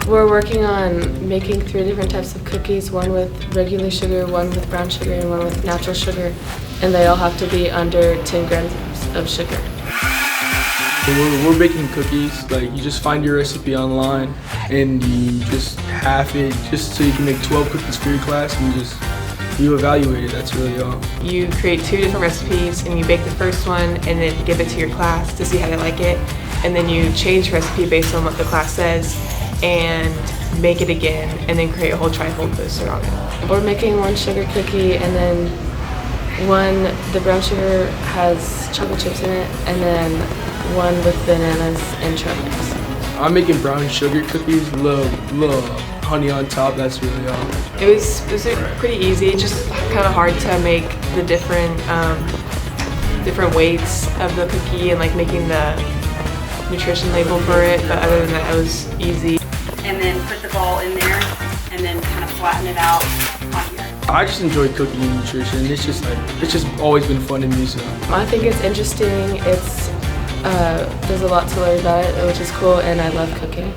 We're working on making 3 different types of cookies, one with regular sugar, one with brown sugar, and one with natural sugar. And they all have to be under 10 grams of sugar. We're baking cookies. Like, you just find your recipe online and you just half it just so you can make 12 cookies for your class, and you evaluate it. That's really all. You create 2 different recipes and you bake the first one and then give it to your class to see how they like it. And then you change the recipe based on what the class says and make it again, and then create a whole trifold poster on it. We're making 1 sugar cookie, and then the brown sugar has chocolate chips in it, and then 1 with bananas and truffles. I'm making brown sugar cookies, little honey on top. That's really all. It was pretty easy, just kind of hard to make the different weights of the cookie and like making the nutrition label for it, but other than that it was easy. And then put the ball in there and then kind of flatten it out on here. I just enjoy cooking and nutrition. It's just always been fun to me. So I think it's interesting. There's a lot to learn about it, which is cool, and I love cooking.